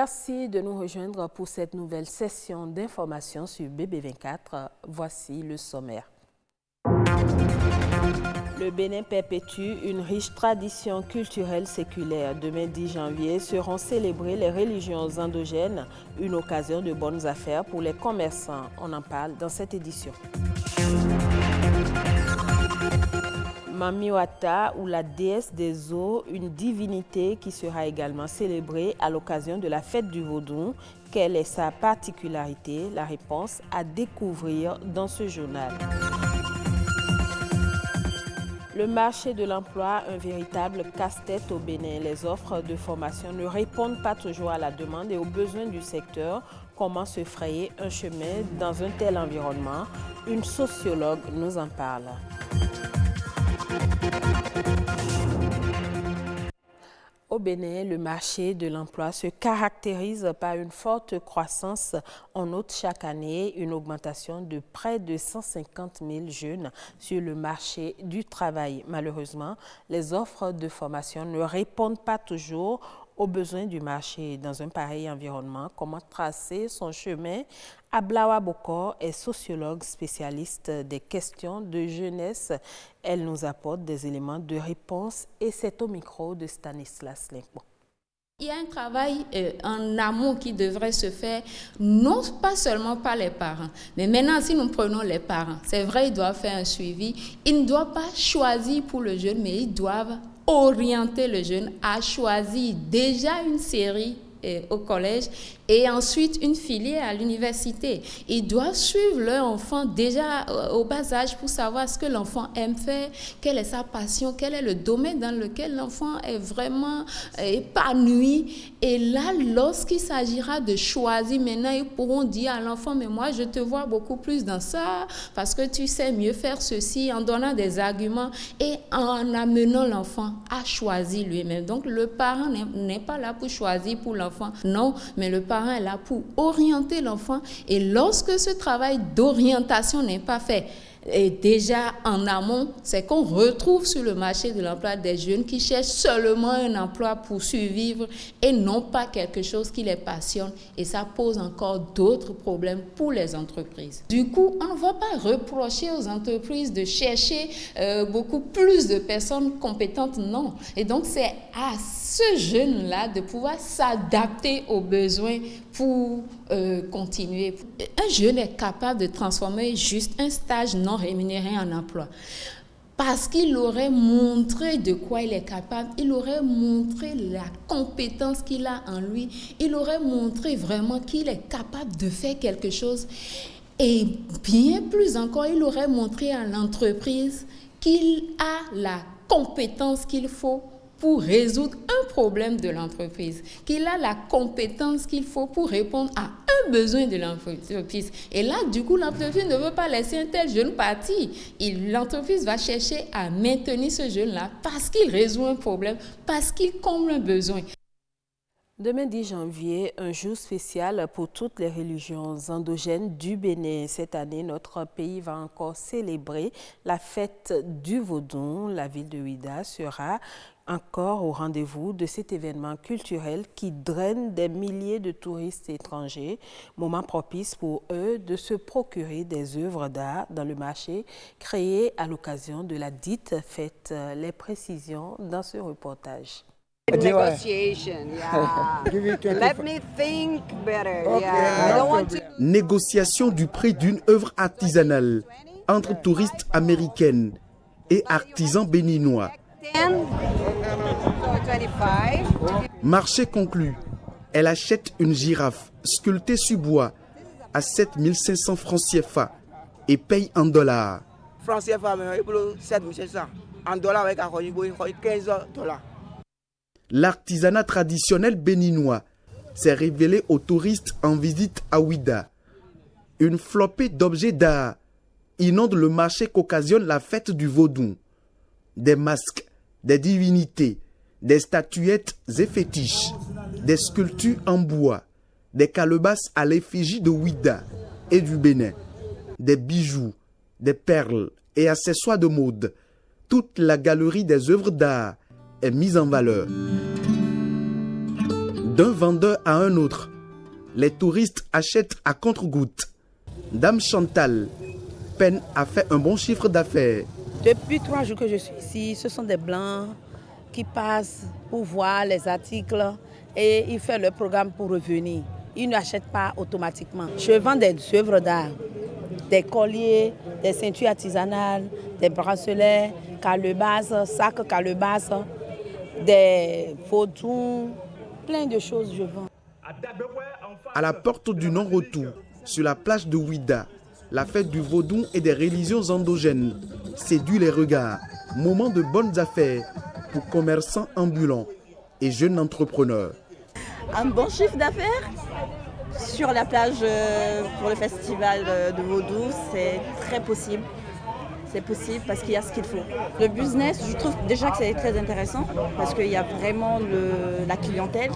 Merci de nous rejoindre pour cette nouvelle session d'information sur BB24. Voici le sommaire. Le Bénin perpétue une riche tradition culturelle séculaire. Demain 10 janvier seront célébrées les religions endogènes, une occasion de bonnes affaires pour les commerçants. On en parle dans cette édition. Mamiwata, ou la déesse des eaux, une divinité qui sera également célébrée à l'occasion de la fête du Vaudou. Quelle est sa particularité? La réponse à découvrir dans ce journal. Le marché de l'emploi, un véritable casse-tête au Bénin. Les offres de formation ne répondent pas toujours à la demande et aux besoins du secteur. Comment se frayer un chemin dans un tel environnement? Une sociologue nous en parle. Au Bénin, le marché de l'emploi se caractérise par une forte croissance. On note chaque année une augmentation de près de 150 000 jeunes sur le marché du travail. Malheureusement, les offres de formation ne répondent pas toujours aux besoins du marché. Dans un pareil environnement, comment tracer son chemin? Ablawa Bokor est sociologue spécialiste des questions de jeunesse. Elle nous apporte des éléments de réponse et c'est au micro de Stanislas Lenko. Il y a un travail en amont qui devrait se faire, non pas seulement par les parents, mais maintenant si nous prenons les parents, c'est vrai, ils doivent faire un suivi, ils ne doivent pas choisir pour le jeune, mais ils doivent orienter le jeune à choisir déjà une série au collège et ensuite une filière à l'université. Ils doivent suivre leur enfant déjà au bas âge pour savoir ce que l'enfant aime faire, quelle est sa passion, quel est le domaine dans lequel l'enfant est vraiment épanoui. Et là, lorsqu'il s'agira de choisir, maintenant, ils pourront dire à l'enfant, mais moi, je te vois beaucoup plus dans ça, parce que tu sais mieux faire ceci, en donnant des arguments et en amenant l'enfant à choisir lui-même. Donc, le parent n'est pas là pour choisir pour l'enfant, non, mais le parent est là pour orienter l'enfant. Et lorsque ce travail d'orientation n'est pas fait, et déjà en amont, c'est qu'on retrouve sur le marché de l'emploi des jeunes qui cherchent seulement un emploi pour survivre et non pas quelque chose qui les passionne. Et ça pose encore d'autres problèmes pour les entreprises. Du coup, on ne va pas reprocher aux entreprises de chercher beaucoup plus de personnes compétentes, non. Et donc, c'est à ce jeune-là de pouvoir s'adapter aux besoins pour continuer. Un jeune est capable de transformer juste un stage non rémunéré en emploi. Parce qu'il aurait montré de quoi il est capable, il aurait montré la compétence qu'il a en lui, il aurait montré vraiment qu'il est capable de faire quelque chose. Et bien plus encore, il aurait montré à l'entreprise qu'il a la compétence qu'il faut pour résoudre un problème de l'entreprise, qu'il a la compétence qu'il faut pour répondre à un besoin de l'entreprise. Et là, du coup, l'entreprise ne veut pas laisser un tel jeune partir. L'entreprise va chercher à maintenir ce jeune-là parce qu'il résout un problème, parce qu'il comble un besoin. Demain 10 janvier, un jour spécial pour toutes les religions endogènes du Bénin. Cette année, notre pays va encore célébrer la fête du Vaudou. La ville de Ouidah sera encore au rendez-vous de cet événement culturel qui draine des milliers de touristes étrangers. Moment propice pour eux de se procurer des œuvres d'art dans le marché créé à l'occasion de la dite fête. Les précisions dans ce reportage. Negotiation, yeah. Let me think better. Yeah. I don't want to... Négociation du prix d'une œuvre artisanale entre touristes américaines et artisans béninois. 10, 25. Marché conclu. Elle achète une girafe sculptée sur bois à 7 500 francs CFA et paye en dollars. Francs CFA, 7 500. En dollars, avec 15 dollars. L'artisanat traditionnel béninois s'est révélé aux touristes en visite à Ouidah. Une flopée d'objets d'art inonde le marché qu'occasionne la fête du Vaudou. Des masques, des divinités, des statuettes et fétiches, des sculptures en bois, des calebasses à l'effigie de Ouidah et du Bénin, des bijoux, des perles et accessoires de mode. Toute la galerie des œuvres d'art est mise en valeur. D'un vendeur à un autre, les touristes achètent à compte-gouttes. Dame Chantal peine à faire un bon chiffre d'affaires. Depuis 3 jours que je suis ici, ce sont des Blancs qui passent pour voir les articles et ils font leur programme pour revenir. Ils n'achètent pas automatiquement. Je vends des œuvres d'art, des colliers, des ceintures artisanales, des bracelets, calebasses, sacs calebasses, des fautons, plein de choses je vends. À la porte du non-retour, sur la plage de Ouida, la fête du vaudou et des religions endogènes séduit les regards. Moment de bonnes affaires pour commerçants ambulants et jeunes entrepreneurs. Un bon chiffre d'affaires sur la plage pour le festival de vaudou, c'est très possible. C'est possible parce qu'il y a ce qu'il faut. Le business, je trouve déjà que c'est très intéressant parce qu'il y a vraiment la clientèle,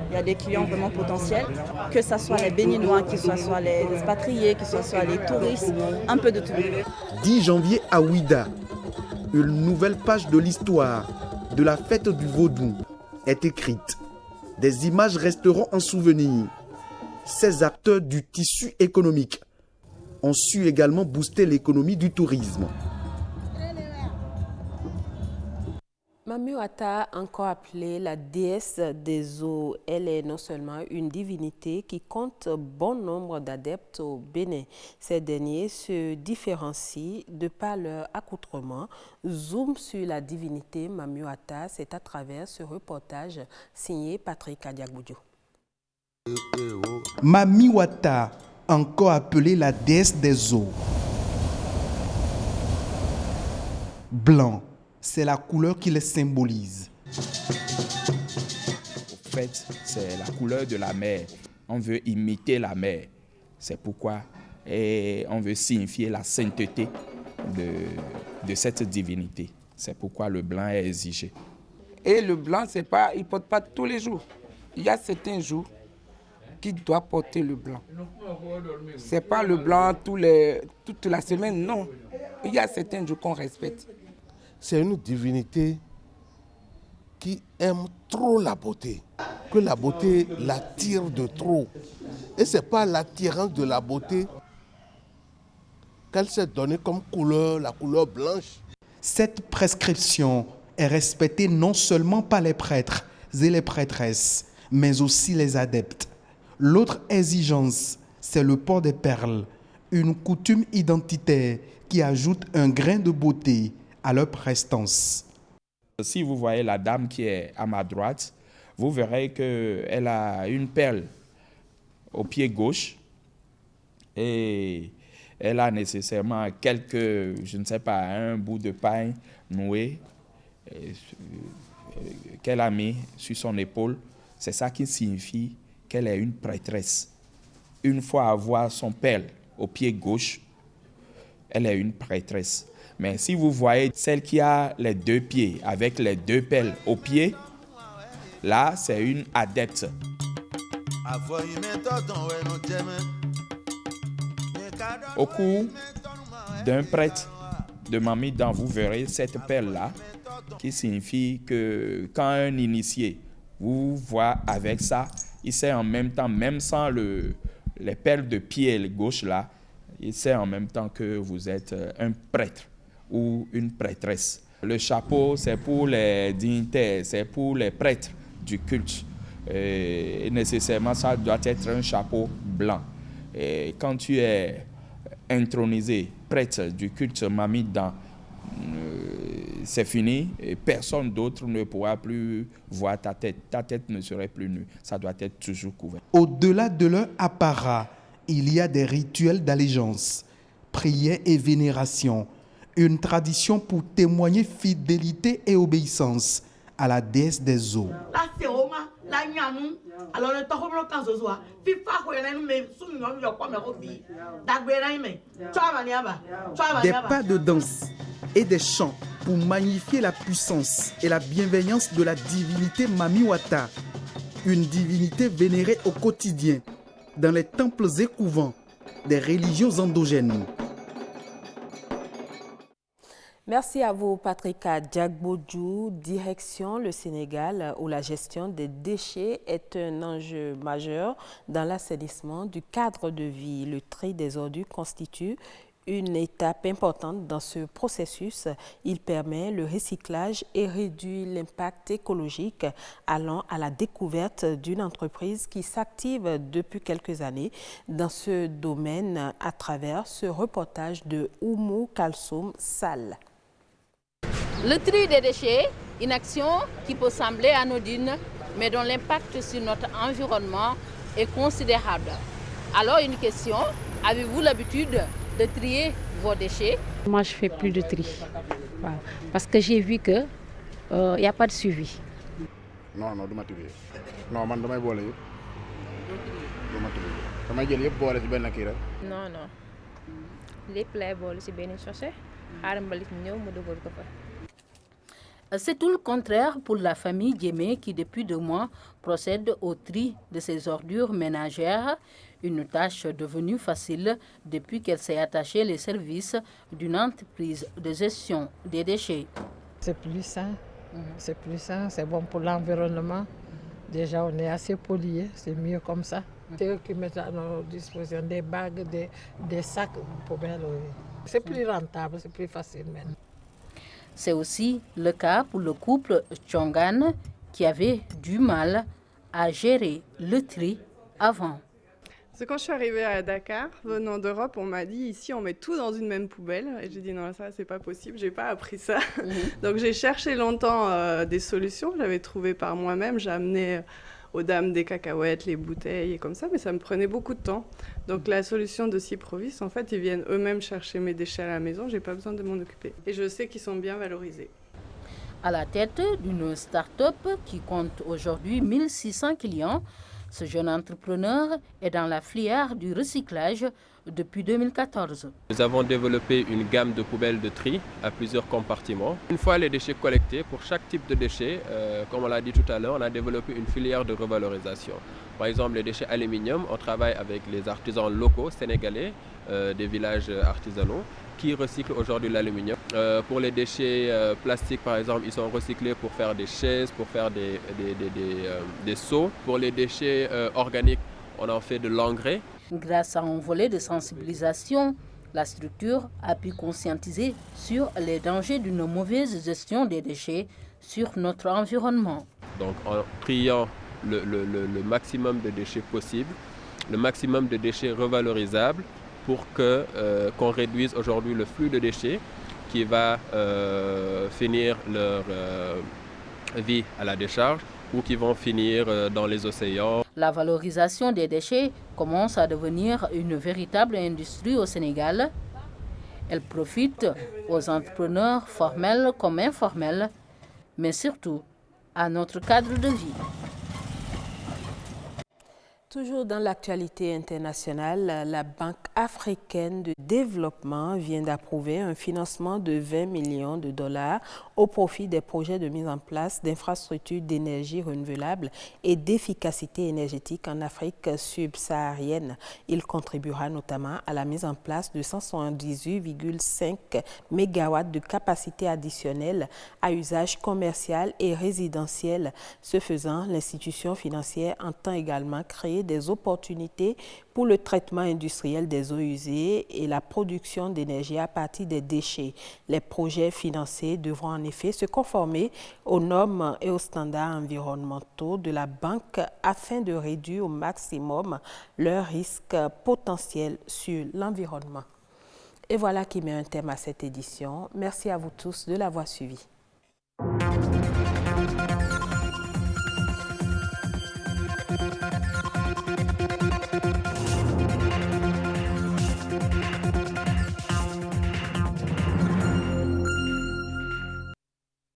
il y a des clients vraiment potentiels, que ce soit les Béninois, que ce soit les expatriés, que ce soit les touristes, un peu de tout. 10 janvier à Ouida, une nouvelle page de l'histoire de la fête du vaudou est écrite. Des images resteront en souvenir. Ces acteurs du tissu économique ont su également booster l'économie du tourisme. Mami Wata, encore appelée la déesse des eaux, elle est non seulement une divinité qui compte bon nombre d'adeptes au Bénin. Ces derniers se différencient de par leur accoutrement. Zoom sur la divinité Mami Wata, c'est à travers ce reportage signé Patrick Adiagboudio. Mami Wata, encore appelée la déesse des eaux. Blanc, c'est la couleur qui les symbolise. Au fait, c'est la couleur de la mer. On veut imiter la mer. C'est pourquoi on veut signifier la sainteté de cette divinité. C'est pourquoi le blanc est exigé. Et le blanc, il ne porte pas tous les jours. Il y a certains jours qui doit porter le blanc. Ce n'est pas le blanc toute la semaine, non. Il y a certains jours qu'on respecte. C'est une divinité qui aime trop la beauté, que la beauté l'attire de trop. Et ce n'est pas l'attirance de la beauté qu'elle s'est donnée comme couleur, la couleur blanche. Cette prescription est respectée non seulement par les prêtres et les prêtresses, mais aussi les adeptes. L'autre exigence, c'est le port des perles, une coutume identitaire qui ajoute un grain de beauté à leur prestance. Si vous voyez la dame qui est à ma droite, vous verrez qu'elle a une perle au pied gauche et elle a nécessairement un bout de pain noué qu'elle a mis sur son épaule. C'est ça qui signifie qu'elle est une prêtresse. Une fois avoir son perle au pied gauche, elle est une prêtresse. Mais si vous voyez celle qui a les 2 pieds avec les 2 perles au pied, là, c'est une adepte. Au cou d'un prêtre de Mamidan, vous verrez cette perle-là qui signifie que quand un initié vous voit avec ça, il sait en même temps, même sans les perles de pied gauche là, il sait en même temps que vous êtes un prêtre ou une prêtresse. Le chapeau, c'est pour les dignitaires, c'est pour les prêtres du culte. Et nécessairement, ça doit être un chapeau blanc. Et quand tu es intronisé prêtre du culte Mamidan, c'est fini et personne d'autre ne pourra plus voir ta tête. Ta tête ne serait plus nue. Ça doit être toujours couvert. Au-delà de leur apparat, il y a des rituels d'allégeance, prières et vénération. Une tradition pour témoigner fidélité et obéissance à la déesse des eaux. Des pas de danse et des chants pour magnifier la puissance et la bienveillance de la divinité Mami Wata, une divinité vénérée au quotidien dans les temples et couvents des religions endogènes. Merci à vous, Patrika Diagbodjou. Direction le Sénégal, où la gestion des déchets est un enjeu majeur dans l'assainissement du cadre de vie. Le tri des ordures constitue une étape importante dans ce processus. Il permet le recyclage et réduit l'impact écologique, allant à la découverte d'une entreprise qui s'active depuis quelques années dans ce domaine à travers ce reportage de Oumou Kalsoum Sall. Le tri des déchets, une action qui peut sembler anodine, mais dont l'impact sur notre environnement est considérable. Alors une question, avez-vous l'habitude de trier vos déchets? Moi je fais plus de tri, parce que j'ai vu qu'il n'y a pas de suivi. Non, je ne trier. Non, je ne trier. Non, non. Les plaies volent si bien cherché. C'est tout le contraire pour la famille Djemé qui depuis 2 mois procède au tri de ses ordures ménagères, une tâche devenue facile depuis qu'elle s'est attachée les services d'une entreprise de gestion des déchets. C'est plus sain, c'est bon pour l'environnement. Déjà on est assez pollué, c'est mieux comme ça. C'est eux qui mettent à notre disposition des bagues, des sacs poubelles. C'est plus rentable, c'est plus facile maintenant. C'est aussi le cas pour le couple Tchongan qui avait du mal à gérer le tri avant. C'est quand je suis arrivée à Dakar, venant d'Europe, on m'a dit ici on met tout dans une même poubelle. Et j'ai dit non, ça c'est pas possible, j'ai pas appris ça. Donc j'ai cherché longtemps des solutions, je l'avais trouvé par moi-même. J'ai amené aux dames des cacahuètes, les bouteilles et comme ça, mais ça me prenait beaucoup de temps. Donc la solution de Cyprovis, en fait, ils viennent eux-mêmes chercher mes déchets à la maison, j'ai pas besoin de m'en occuper. Et je sais qu'ils sont bien valorisés. À la tête d'une start-up qui compte aujourd'hui 1600 clients, ce jeune entrepreneur est dans la filière du recyclage depuis 2014. Nous avons développé une gamme de poubelles de tri à plusieurs compartiments. Une fois les déchets collectés, pour chaque type de déchets, comme on l'a dit tout à l'heure, on a développé une filière de revalorisation. Par exemple, les déchets aluminium, on travaille avec les artisans locaux sénégalais des villages artisanaux qui recyclent aujourd'hui l'aluminium. Pour les déchets plastiques, par exemple, ils sont recyclés pour faire des chaises, pour faire des seaux. Pour les déchets organiques, on en fait de l'engrais. Grâce à un volet de sensibilisation, la structure a pu conscientiser sur les dangers d'une mauvaise gestion des déchets sur notre environnement. Donc en triant le maximum de déchets possible, le maximum de déchets revalorisables pour qu'on réduise aujourd'hui le flux de déchets qui va finir leur vie à la décharge ou qui vont finir dans les océans. La valorisation des déchets commence à devenir une véritable industrie au Sénégal. Elle profite aux entrepreneurs formels comme informels, mais surtout à notre cadre de vie. Toujours dans l'actualité internationale, la Banque africaine de développement vient d'approuver un financement de 20 millions de dollars au profit des projets de mise en place d'infrastructures d'énergie renouvelable et d'efficacité énergétique en Afrique subsaharienne. Il contribuera notamment à la mise en place de 178,5 MW de capacité additionnelle à usage commercial et résidentiel. Ce faisant, l'institution financière entend également créer des opportunités pour le traitement industriel des eaux usées et la production d'énergie à partir des déchets. Les projets financés devront en effet se conformer aux normes et aux standards environnementaux de la banque afin de réduire au maximum leurs risques potentiels sur l'environnement. Et voilà qui met un terme à cette édition. Merci à vous tous de l'avoir suivi.